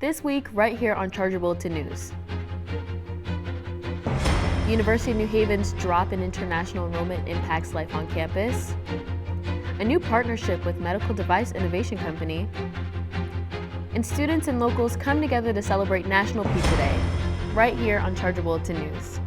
This week, right here on Charger Bulletin News. University of New Haven's drop in international enrollment impacts life on campus. A new partnership with medical device innovation company. And students and locals come together to celebrate National Pizza Day, right here on Charger Bulletin News.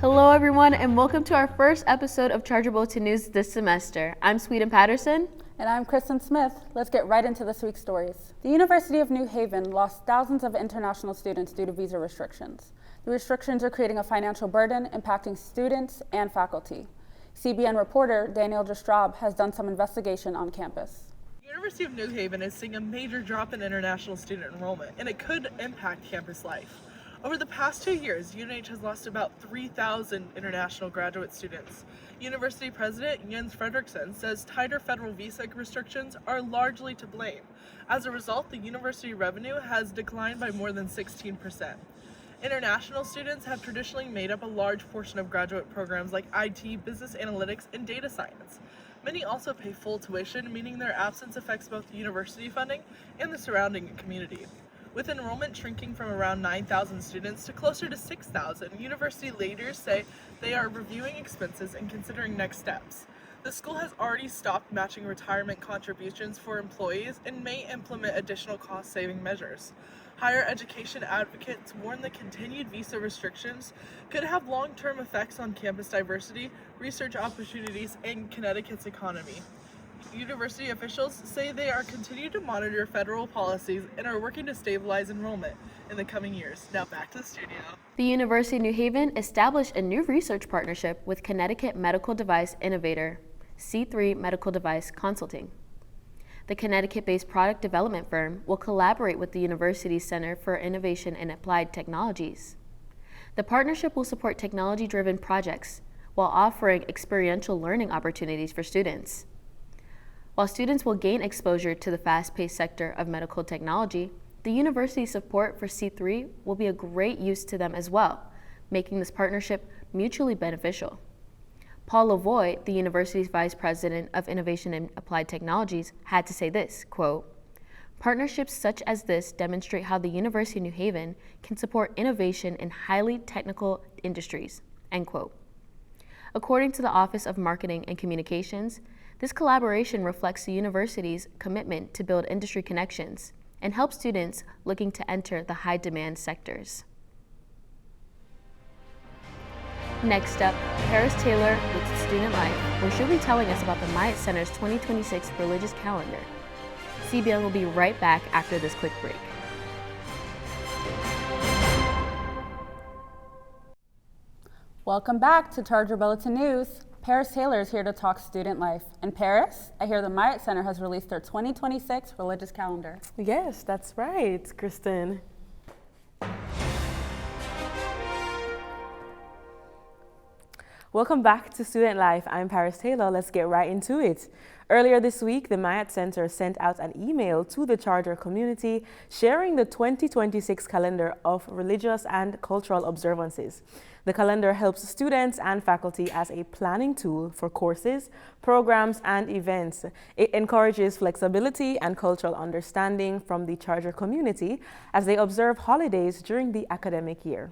Hello everyone, and welcome to our first episode of Charger Bulletin News this semester. I'm Sweden Patterson. And I'm Kristen Smith. Let's get right into this week's stories. The University of New Haven lost thousands of international students due to visa restrictions. The restrictions are creating a financial burden impacting students and faculty. CBN reporter Daniel Destraub has done some investigation on campus. The University of New Haven is seeing a major drop in international student enrollment, and it could impact campus life. Over the past 2 years, UNH has lost about 3,000 international graduate students. University President Jens Fredriksson says tighter federal visa restrictions are largely to blame. As a result, the university revenue has declined by more than 16%. International students have traditionally made up a large portion of graduate programs like IT, business analytics, and data science. Many also pay full tuition, meaning their absence affects both the university funding and the surrounding community. With enrollment shrinking from around 9,000 students to closer to 6,000, university leaders say they are reviewing expenses and considering next steps. The school has already stopped matching retirement contributions for employees and may implement additional cost-saving measures. Higher education advocates warn the continued visa restrictions could have long-term effects on campus diversity, research opportunities, and Connecticut's economy. University officials say they are continuing to monitor federal policies and are working to stabilize enrollment in the coming years. Now back to the studio. The University of New Haven established a new research partnership with Connecticut medical device innovator C3 Medical Device Consulting. The Connecticut-based product development firm will collaborate with the university's Center for Innovation and Applied Technologies. The partnership will support technology-driven projects while offering experiential learning opportunities for students. While students will gain exposure to the fast-paced sector of medical technology, the university's support for C3 will be a great use to them as well, making this partnership mutually beneficial. Paul Lavoie, the university's Vice President of Innovation and Applied Technologies, had to say this, quote, "Partnerships such as this demonstrate how the University of New Haven can support innovation in highly technical industries," end quote. According to the Office of Marketing and Communications, this collaboration reflects the university's commitment to build industry connections and help students looking to enter the high-demand sectors. Next up, Paris Taylor with Student Life, where she'll be telling us about the Myatt Center's 2026 religious calendar. CBN will be right back after this quick break. Welcome back to Charger Bulletin News. Paris Taylor is here to talk student life. And Paris, I hear the Myatt Center has released their 2026 religious calendar. Yes, that's right, Kristen. Welcome back to Student Life. I'm Paris Taylor. Let's get right into it. Earlier this week, the Myatt Center sent out an email to the Charger community sharing the 2026 calendar of religious and cultural observances. The calendar helps students and faculty as a planning tool for courses, programs, and events. It encourages flexibility and cultural understanding from the Charger community as they observe holidays during the academic year.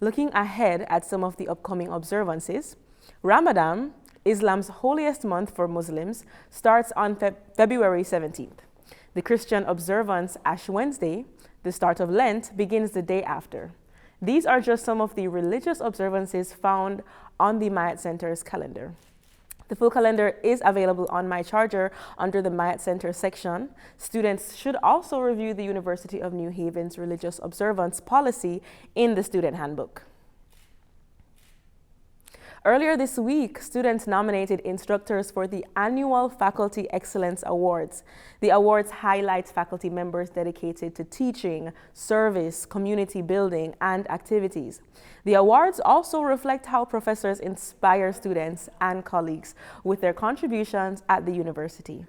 Looking ahead at some of the upcoming observances, Ramadan, Islam's holiest month for Muslims, starts on February 17th. The Christian observance Ash Wednesday, the start of Lent, begins the day after. These are just some of the religious observances found on the Myatt Center's calendar. The full calendar is available on My Charger under the Myatt Center section. Students should also review the University of New Haven's religious observance policy in the student handbook. Earlier this week, students nominated instructors for the annual Faculty Excellence Awards. The awards highlight faculty members dedicated to teaching, service, community building, and activities. The awards also reflect how professors inspire students and colleagues with their contributions at the university.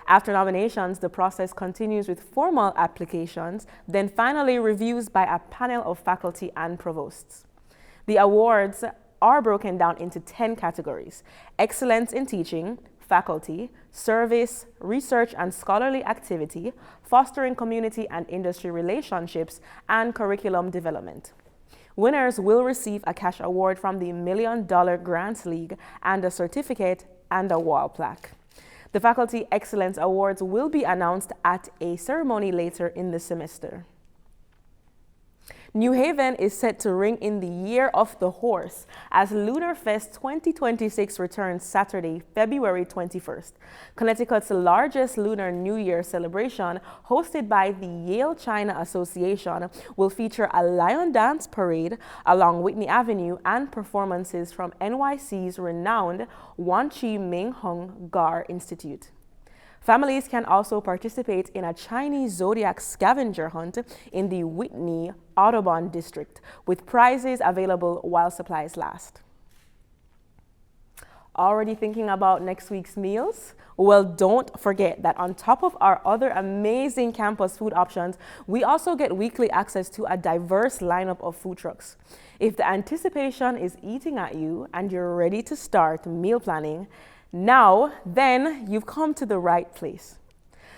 After nominations, the process continues with formal applications, then finally reviews by a panel of faculty and provosts. The awards are broken down into 10 categories: excellence in teaching, faculty, service, research and scholarly activity, fostering community and industry relationships, and curriculum development. Winners will receive a cash award from the $1 Million Grants League and a certificate and a wall plaque. The Faculty Excellence Awards will be announced at a ceremony later in the semester. Newhaven is set to ring in the Year of the Horse as Lunar Fest 2026 returns Saturday, February 21st. Connecticut's largest Lunar New Year celebration, hosted by the Yale China Association, will feature a lion dance parade along Whitney Avenue and performances from NYC's renowned Wan Chi Ming Hung Gar Institute. Families can also participate in a Chinese zodiac scavenger hunt in the Whitney Audubon District, with prizes available while supplies last. Already thinking about next week's meals? Well, don't forget that on top of our other amazing campus food options, we also get weekly access to a diverse lineup of food trucks. If the anticipation is eating at you and you're ready to start meal planning, then you've come to the right place.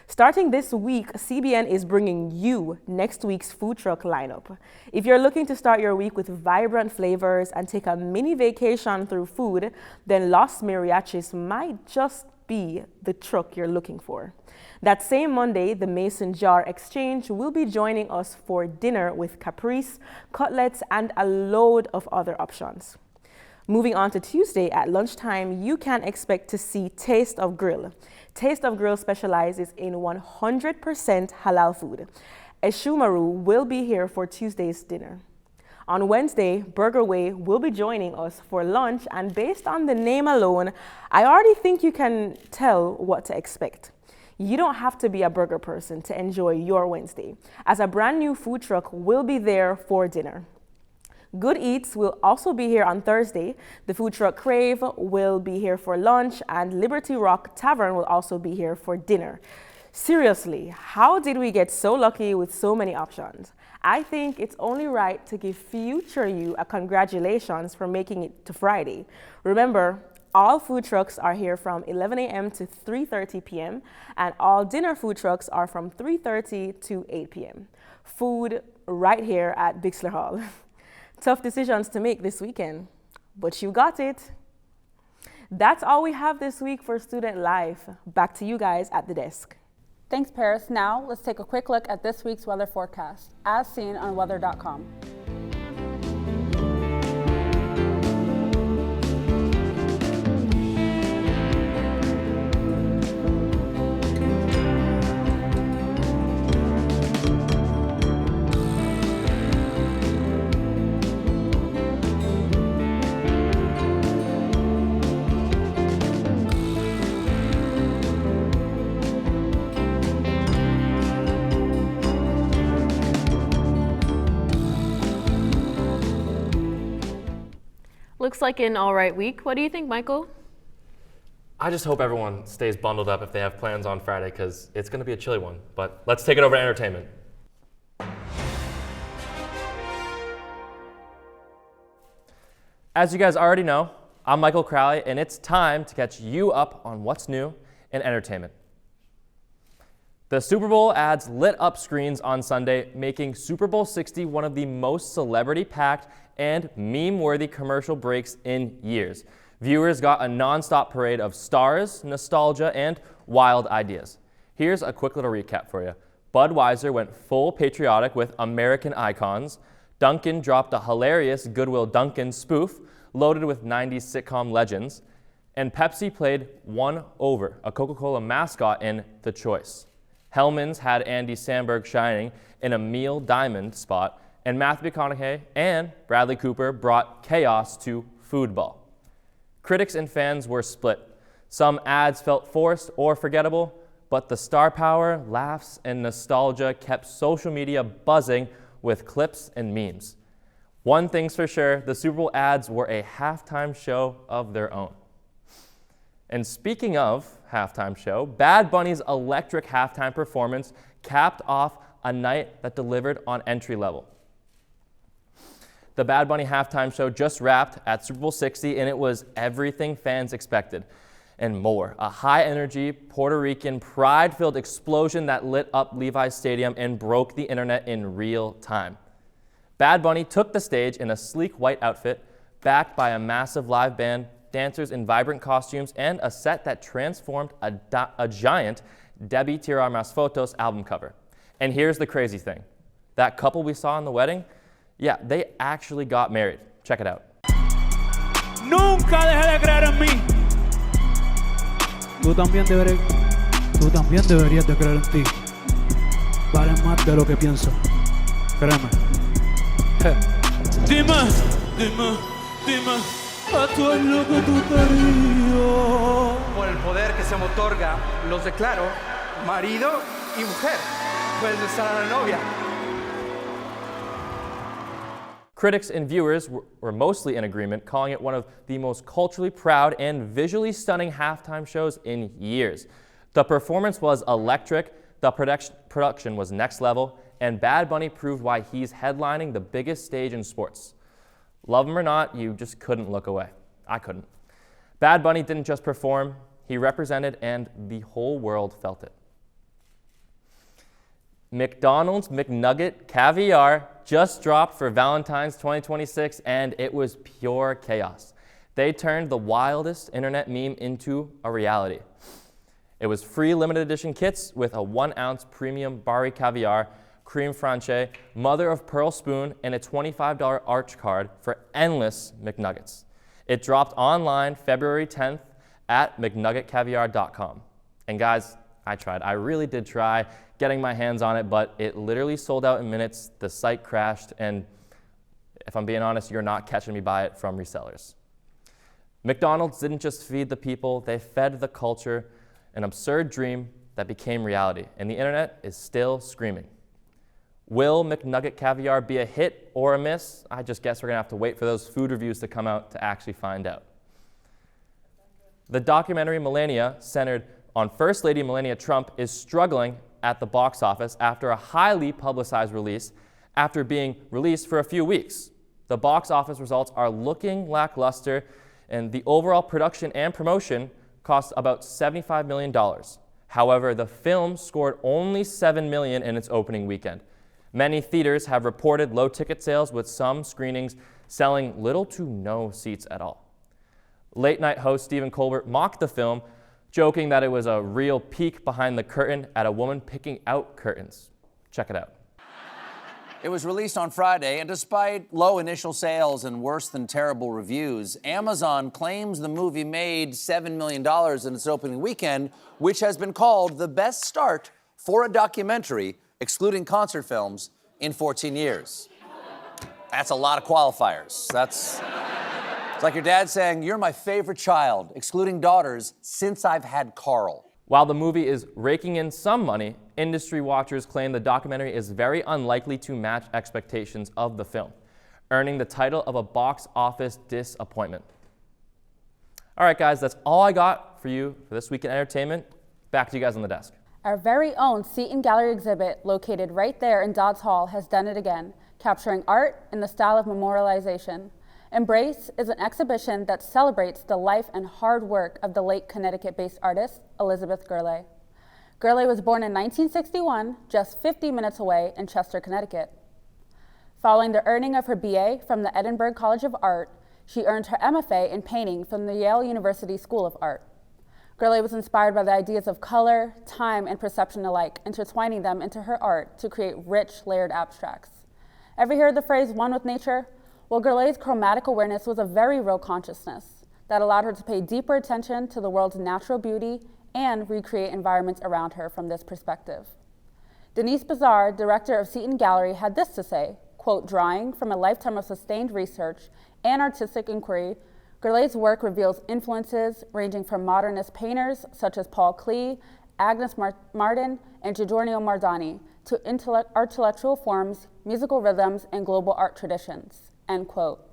Starting this week, CBN is bringing you next week's food truck lineup. If you're looking to start your week with vibrant flavors and take a mini vacation through food, then Los Mariachis might just be the truck you're looking for. That same Monday, the Mason Jar Exchange will be joining us for dinner with caprese, cutlets, and a load of other options. Moving on to Tuesday, at lunchtime, you can expect to see Taste of Grill. Taste of Grill specializes in 100% halal food. Eshumaru will be here for Tuesday's dinner. On Wednesday, Burger Way will be joining us for lunch, and based on the name alone, I already think you can tell what to expect. You don't have to be a burger person to enjoy your Wednesday, as a brand new food truck will be there for dinner. Good Eats will also be here on Thursday. The food truck Crave will be here for lunch, and Liberty Rock Tavern will also be here for dinner. Seriously, how did we get so lucky with so many options? I think it's only right to give future you a congratulations for making it to Friday. Remember, all food trucks are here from 11 a.m. to 3:30 p.m. and all dinner food trucks are from 3:30 to 8 p.m. Food right here at Bixler Hall. Tough decisions to make this weekend, but you got it. That's all we have this week for Student Life. Back to you guys at the desk. Thanks, Paris. Now, let's take a quick look at this week's weather forecast, as seen on weather.com. Looks like an all right week. What do you think, Michael? I just hope everyone stays bundled up if they have plans on Friday, because it's going to be a chilly one. But let's take it over to entertainment. As you guys already know, I'm Michael Crowley, and it's time to catch you up on what's new in entertainment. The Super Bowl ads lit up screens on Sunday, making Super Bowl 60 one of the most celebrity-packed and meme-worthy commercial breaks in years. Viewers got a non-stop parade of stars, nostalgia, and wild ideas. Here's a quick little recap for you. Budweiser went full patriotic with American icons. Dunkin' dropped a hilarious Goodwill Dunkin' spoof loaded with 90s sitcom legends. And Pepsi played One Over, a Coca-Cola mascot in The Choice. Hellman's had Andy Samberg shining in a Meal Diamond spot, and Matthew McConaughey and Bradley Cooper brought chaos to foodball. Critics and fans were split. Some ads felt forced or forgettable, but the star power, laughs, and nostalgia kept social media buzzing with clips and memes. One thing's for sure, the Super Bowl ads were a halftime show of their own. And speaking of halftime show, Bad Bunny's electric halftime performance capped off a night that delivered on entry level. The Bad Bunny halftime show just wrapped at Super Bowl 60, and it was everything fans expected and more. A high-energy, Puerto Rican, pride-filled explosion that lit up Levi's Stadium and broke the internet in real time. Bad Bunny took the stage in a sleek white outfit, backed by a massive live band, dancers in vibrant costumes, and a set that transformed a giant Debbie Tirar Más Fotos album cover. And here's the crazy thing. That couple we saw in the wedding, yeah, they actually got married. Check it out. Nunca dejes de creer en mí. Tú también deberías de creer en ti. Vales más de lo que pienso. Créeme. Dime, a tú es lo que tú querías. Por el poder que se me otorga, los declaro marido y mujer. Puedes besar a la novia. Critics and viewers were mostly in agreement, calling it one of the most culturally proud and visually stunning halftime shows in years. The performance was electric, the production was next level, and Bad Bunny proved why he's headlining the biggest stage in sports. Love him or not, you just couldn't look away. I couldn't. Bad Bunny didn't just perform, he represented, and the whole world felt it. McDonald's McNugget Caviar just dropped for Valentine's 2026, and it was pure chaos. They turned the wildest internet meme into a reality. It was free limited edition kits with a 1-ounce premium Bari Caviar, cream franche, mother of pearl spoon, and a $25 arch card for endless McNuggets. It dropped online February 10th at McNuggetCaviar.com. And guys, I really did try getting my hands on it, but it literally sold out in minutes. The site crashed, and if I'm being honest, you're not catching me buy it from resellers. McDonald's didn't just feed the people, they fed the culture, an absurd dream that became reality, and the internet is still screaming. Will McNugget Caviar be a hit or a miss? I just guess we're gonna have to wait for those food reviews to come out to actually find out. The documentary Melania, centered on First Lady Melania Trump, is struggling at the box office after a highly publicized release after being released for a few weeks. The box office results are looking lackluster, and the overall production and promotion cost about $75 million. However, the film scored only $7 million in its opening weekend. Many theaters have reported low ticket sales, with some screenings selling little to no seats at all. Late night host Stephen Colbert mocked the film, joking that it was a real peek behind the curtain at a woman picking out curtains. Check it out. It was released on Friday, and despite low initial sales and worse than terrible reviews, Amazon claims the movie made $7 million in its opening weekend, which has been called the best start for a documentary, excluding concert films, in 14 years. That's a lot of qualifiers. It's like your dad saying, "You're my favorite child," excluding daughters, "since I've had Carl." While the movie is raking in some money, industry watchers claim the documentary is very unlikely to match expectations of the film, earning the title of a box office disappointment. All right, guys, that's all I got for you for this week in entertainment. Back to you guys on the desk. Our very own Seat and Gallery exhibit, located right there in Dodds Hall, has done it again, capturing art in the style of memorialization. Embrace is an exhibition that celebrates the life and hard work of the late Connecticut-based artist, Elizabeth Gurley. Gurley was born in 1961, just 50 minutes away in Chester, Connecticut. Following the earning of her BA from the Edinburgh College of Art, she earned her MFA in painting from the Yale University School of Art. Gurley was inspired by the ideas of color, time, and perception alike, intertwining them into her art to create rich, layered abstracts. Ever hear the phrase, "one with nature"? Well, Gurley's chromatic awareness was a very real consciousness that allowed her to pay deeper attention to the world's natural beauty and recreate environments around her from this perspective. Denise Bazar, director of Seton Gallery, had this to say, quote, "Drawing from a lifetime of sustained research and artistic inquiry, Gurley's work reveals influences ranging from modernist painters such as Paul Klee, Agnes Martin, and Giorgio Mardani to intellectual forms, musical rhythms, and global art traditions," end quote.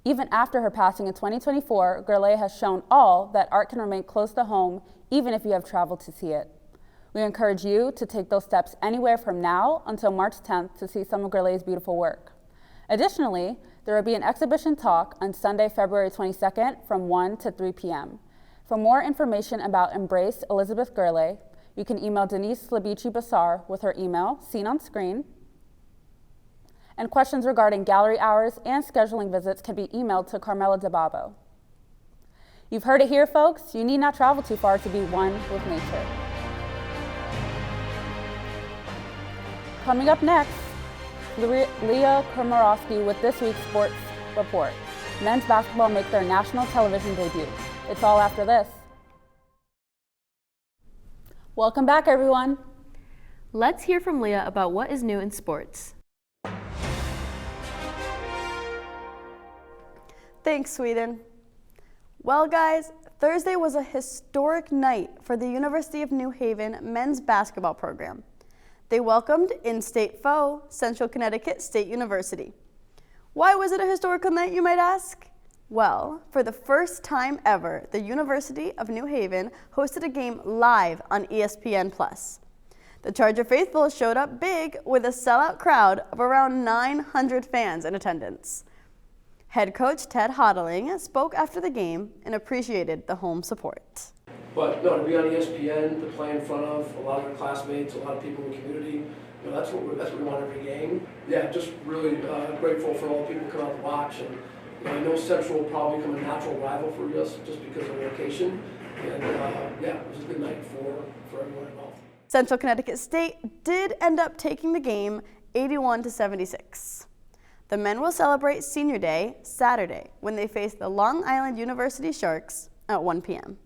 Even after her passing in 2024, Gurley has shown all that art can remain close to home even if you have traveled to see it. We encourage you to take those steps anywhere from now until March 10th to see some of Gurley's beautiful work. Additionally, there will be an exhibition talk on Sunday, February 22nd from 1 to 3 p.m. For more information about Embrace Elizabeth Gurley, you can email Denise Slabici-Bassar with her email, seen on screen. And questions regarding gallery hours and scheduling visits can be emailed to Carmela DeBabo. You've heard it here, folks. You need not travel too far to be one with nature. Coming up next, Leah Komorowski with this week's sports report. Men's basketball make their national television debut. It's all after this. Welcome back, everyone. Let's hear from Leah about what is new in sports. Thanks, Sweden. Well, guys, Thursday was a historic night for the University of New Haven men's basketball program. They welcomed in-state foe, Central Connecticut State University. Why was it a historical night, you might ask? Well, for the first time ever, the University of New Haven hosted a game live on ESPN+. The Charger faithful showed up big with a sellout crowd of around 900 fans in attendance. Head coach Ted Hodling spoke after the game and appreciated the home support. But no, to be on ESPN, to play in front of a lot of your classmates, a lot of people in the community, that's what we want every game. Yeah, just really grateful for all the people who come out to watch. And I know Central will probably become a natural rival for us just because of the location. And yeah, it was a good night for everyone involved. Central Connecticut State did end up taking the game 81-76. The men will celebrate Senior Day Saturday when they face the Long Island University Sharks at 1 p.m.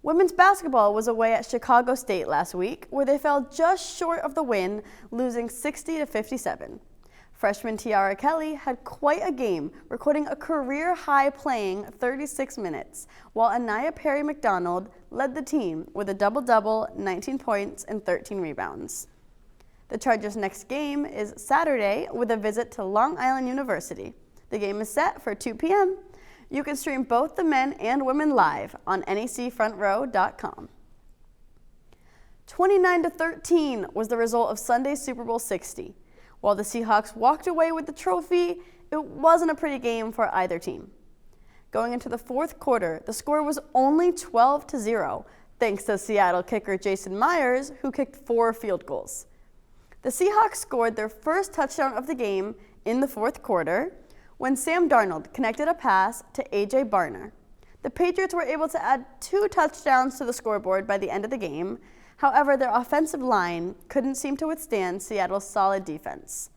Women's basketball was away at Chicago State last week, where they fell just short of the win, losing 60-57. Freshman Tiara Kelly had quite a game, recording a career-high playing 36 minutes, while Anaya Perry McDonald led the team with a double-double, 19 points and 13 rebounds. The Chargers' next game is Saturday with a visit to Long Island University. The game is set for 2 p.m. You can stream both the men and women live on necfrontrow.com. 29-13 was the result of Sunday's Super Bowl 60. While the Seahawks walked away with the trophy, it wasn't a pretty game for either team. Going into the fourth quarter, the score was only 12-0, thanks to Seattle kicker Jason Myers, who kicked 4 field goals. The Seahawks scored their first touchdown of the game in the fourth quarter when Sam Darnold connected a pass to A.J. Barner. The Patriots were able to add 2 touchdowns to the scoreboard by the end of the game. However, their offensive line couldn't seem to withstand Seattle's solid defense.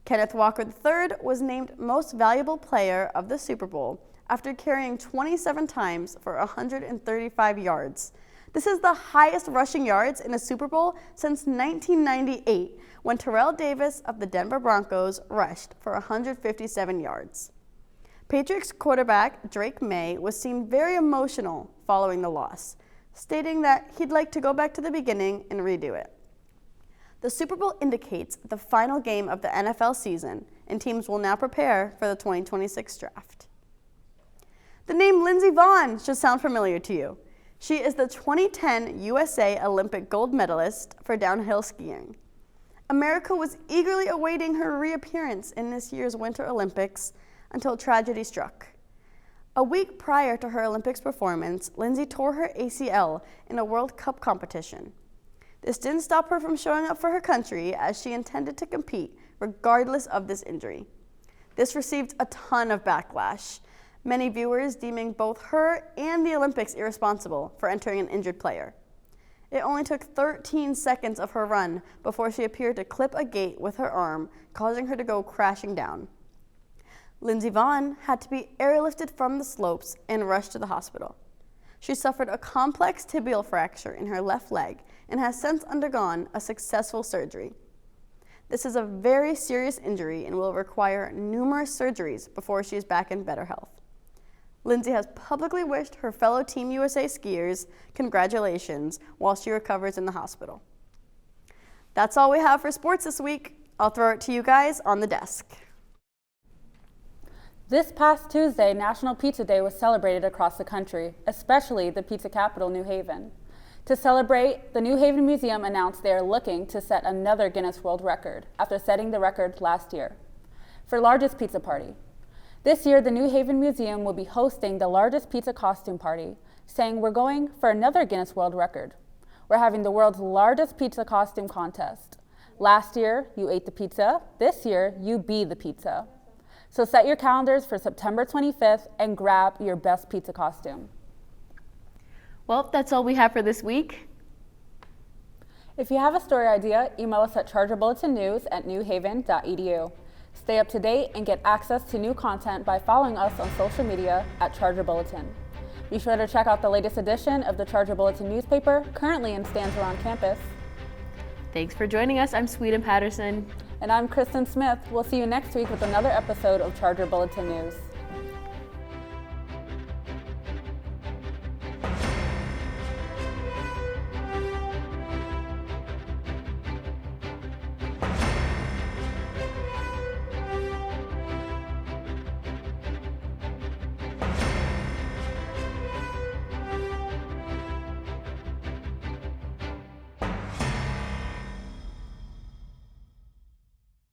Kenneth Walker III was named Most Valuable Player of the Super Bowl after carrying 27 times for 135 yards. This is the highest rushing yards in a Super Bowl since 1998, when Terrell Davis of the Denver Broncos rushed for 157 yards. Patriots quarterback Drake May was seen very emotional following the loss, stating that he'd like to go back to the beginning and redo it. The Super Bowl indicates the final game of the NFL season, and teams will now prepare for the 2026 draft. The name Lindsey Vonn should sound familiar to you. She is the 2010 USA Olympic gold medalist for downhill skiing. America was eagerly awaiting her reappearance in this year's Winter Olympics until tragedy struck. A week prior to her Olympics performance, Lindsey tore her ACL in a World Cup competition. This didn't stop her from showing up for her country, as she intended to compete regardless of this injury. This received a ton of backlash, many viewers deeming both her and the Olympics irresponsible for entering an injured player. It only took 13 seconds of her run before she appeared to clip a gate with her arm, causing her to go crashing down. Lindsey Vonn had to be airlifted from the slopes and rushed to the hospital. She suffered a complex tibial fracture in her left leg and has since undergone a successful surgery. This is a very serious injury and will require numerous surgeries before she is back in better health. Lindsey has publicly wished her fellow Team USA skiers congratulations while she recovers in the hospital. That's all we have for sports this week. I'll throw it to you guys on the desk. This past Tuesday, National Pizza Day was celebrated across the country, especially the pizza capital, New Haven. To celebrate, the New Haven Museum announced they are looking to set another Guinness World Record after setting the record last year for largest pizza party. This year, the New Haven Museum will be hosting the largest pizza costume party, saying we're going for another Guinness World Record. We're having the world's largest pizza costume contest. Last year, you ate the pizza. This year, you be the pizza. So set your calendars for September 25th and grab your best pizza costume. Well, that's all we have for this week. If you have a story idea, email us at chargerbulletinnews@newhaven.edu. Stay up to date and get access to new content by following us on social media at Charger Bulletin. Be sure to check out the latest edition of the Charger Bulletin newspaper, currently in stands around campus. Thanks for joining us. I'm Sweden Patterson. And I'm Kristen Smith. We'll see you next week with another episode of Charger Bulletin News.